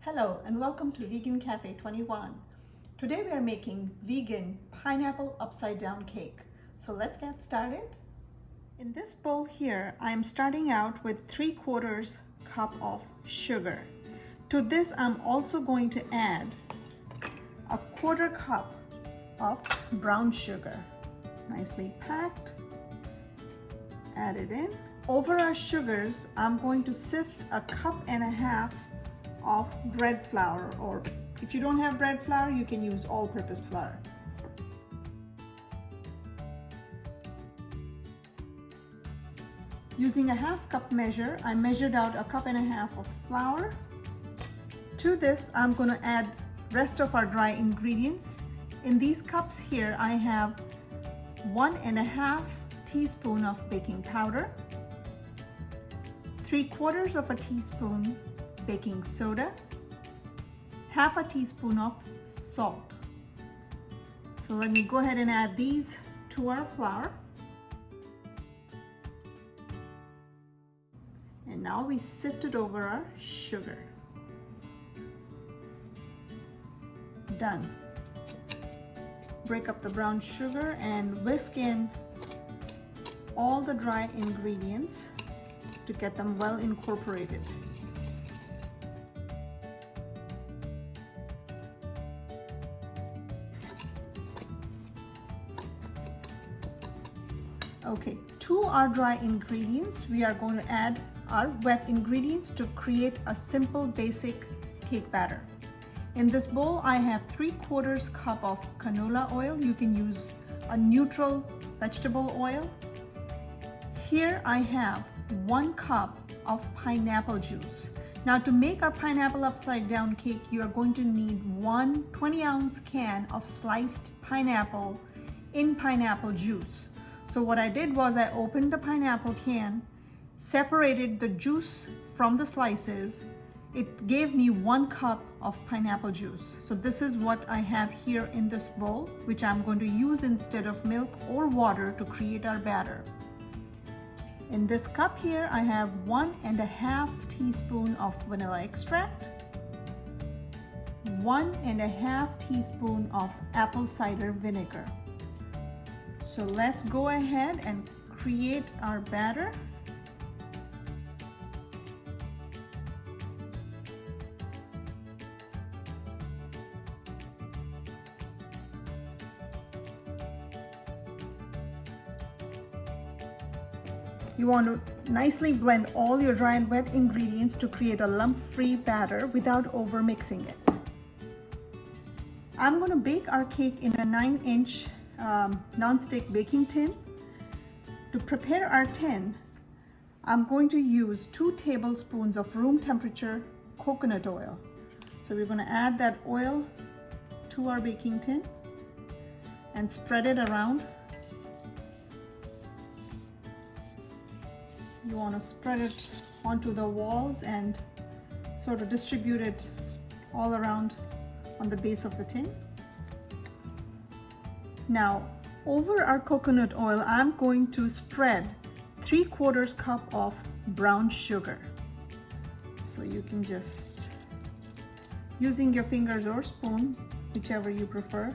Hello and welcome to Vegan Cafe 21. Today we are making vegan pineapple upside down cake. So let's get started. In this bowl here, I am starting out with 3/4 cup of sugar. To this, I'm also going to add a 1/4 cup of brown sugar. It's nicely packed. Add it in. Over our sugars, I'm going to sift 1.5 cups of bread flour, or if you don't have bread flour, you can use all-purpose flour. Using a 1/2 cup measure, I measured out 1.5 cups of flour. To this, I'm going to add rest of our dry ingredients. In these cups here, I have 1.5 teaspoon of baking powder, 3/4 teaspoon baking soda, 1/2 teaspoon of salt. So let me go ahead and add these to our flour. And now we sift it over our sugar. Done. Break up the brown sugar and whisk in all the dry ingredients to get them well incorporated. Okay, to our dry ingredients, we are going to add our wet ingredients to create a simple basic cake batter. In this bowl, I have 3/4 cup of canola oil. You can use a neutral vegetable oil. Here I have 1 cup of pineapple juice. Now to make our pineapple upside down cake, you are going to need 1 20-ounce can of sliced pineapple in pineapple juice. So what I did was I opened the pineapple can, separated the juice from the slices. It gave me 1 cup of pineapple juice. So this is what I have here in this bowl, which I'm going to use instead of milk or water to create our batter. In this cup here, I have 1.5 teaspoon of vanilla extract, 1.5 teaspoon of apple cider vinegar. So let's go ahead and create our batter. You want to nicely blend all your dry and wet ingredients to create a lump-free batter without overmixing it. I'm going to bake our cake in a 9-inch non-stick baking tin. To prepare our tin, I'm going to use 2 tablespoons of room temperature coconut oil. So we're going to add that oil to our baking tin and spread it around. You want to spread it onto the walls and sort of distribute it all around on the base of the tin. Now, over our coconut oil, I'm going to spread 3/4 cup of brown sugar. So you can just, using your fingers or spoon, whichever you prefer,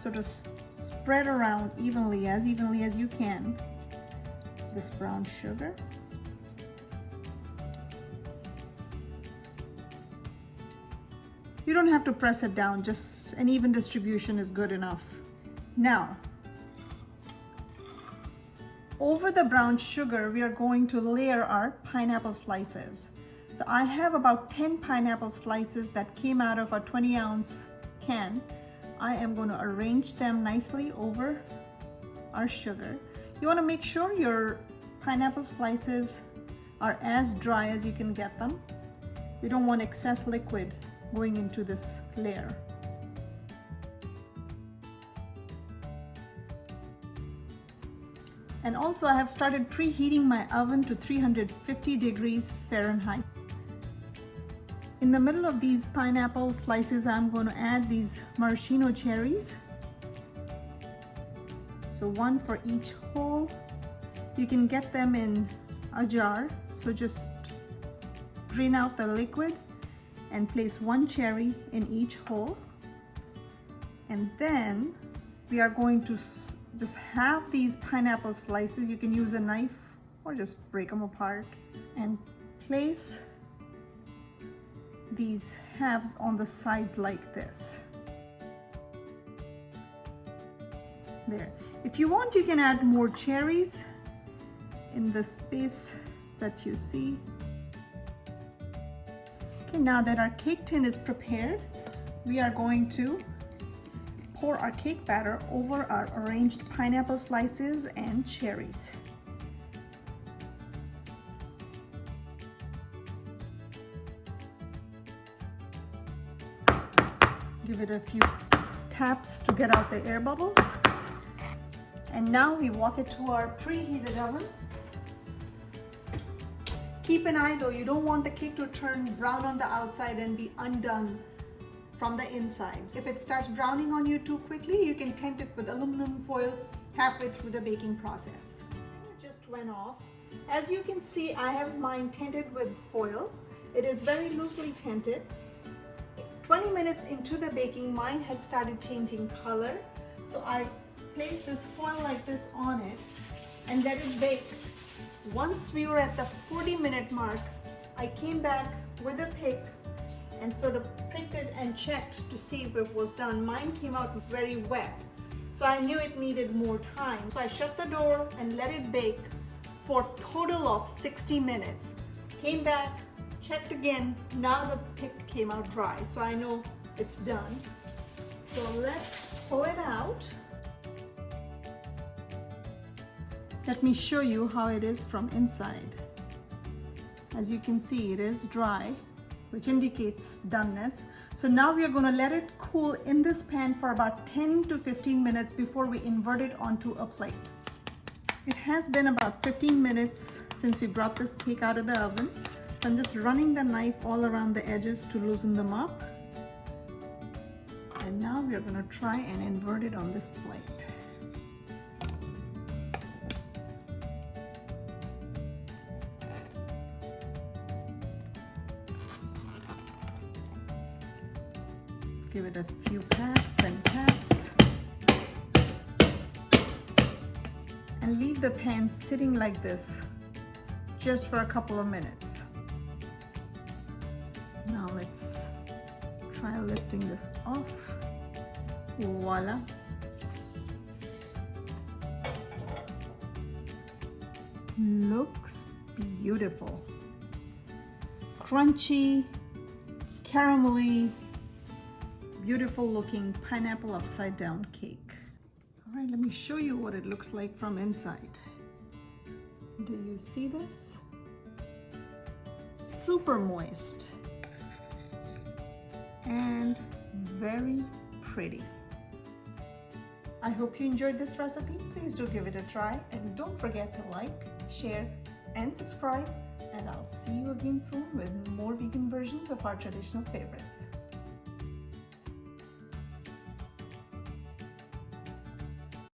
sort of spread around evenly as you can, this brown sugar. You don't have to press it down, just an even distribution is good enough. Now, over the brown sugar, we are going to layer our pineapple slices. So I have about 10 pineapple slices that came out of a 20-ounce can. I am going to arrange them nicely over our sugar. You want to make sure your pineapple slices are as dry as you can get them. You don't want excess liquid going into this layer. And also I have started preheating my oven to 350 degrees Fahrenheit. In the middle of these pineapple slices, I'm going to add these maraschino cherries. So 1 for each hole. You can get them in a jar, so just drain out the liquid and place 1 cherry in each hole. And then we are going to just have these pineapple slices. You can use a knife or just break them apart and place these halves on the sides like this. There. If you want, you can add more cherries in the space that you see. Okay, now that our cake tin is prepared, we are going to pour our cake batter over our arranged pineapple slices and cherries. Give it a few taps to get out the air bubbles. And now we walk it to our preheated oven. Keep an eye though, you don't want the cake to turn brown on the outside and be undone from the inside. If it starts browning on you too quickly, you can tent it with aluminum foil halfway through the baking process. It just went off. As you can see, I have mine tented with foil. It is very loosely tented. 20 minutes into the baking, mine had started changing color. So I placed this foil like this on it and let it bake. Once we were at the 40-minute mark, I came back with a pick and sort of pricked it and checked to see if it was done. Mine came out very wet, so I knew it needed more time. So I shut the door and let it bake for a total of 60 minutes. Came back, checked again. Now the pick came out dry, so I know it's done. So let's pull it out. Let me show you how it is from inside. As you can see, it is dry, which indicates doneness. So now we are going to let it cool in this pan for about 10 to 15 minutes before we invert it onto a plate. It has been about 15 minutes since we brought this cake out of the oven. So I'm just running the knife all around the edges to loosen them up. And now we are going to try and invert it on this plate. Give it a few pats and taps and leave the pan sitting like this just for a couple of minutes. Now let's try lifting this off. Voila. Looks beautiful. Crunchy, caramelly, beautiful looking pineapple upside down cake. All right, let me show you what it looks like from inside. Do you see this? Super moist and very pretty. I hope you enjoyed this recipe. Please do give it a try and don't forget to like, share, and subscribe. And I'll see you again soon with more vegan versions of our traditional favorites.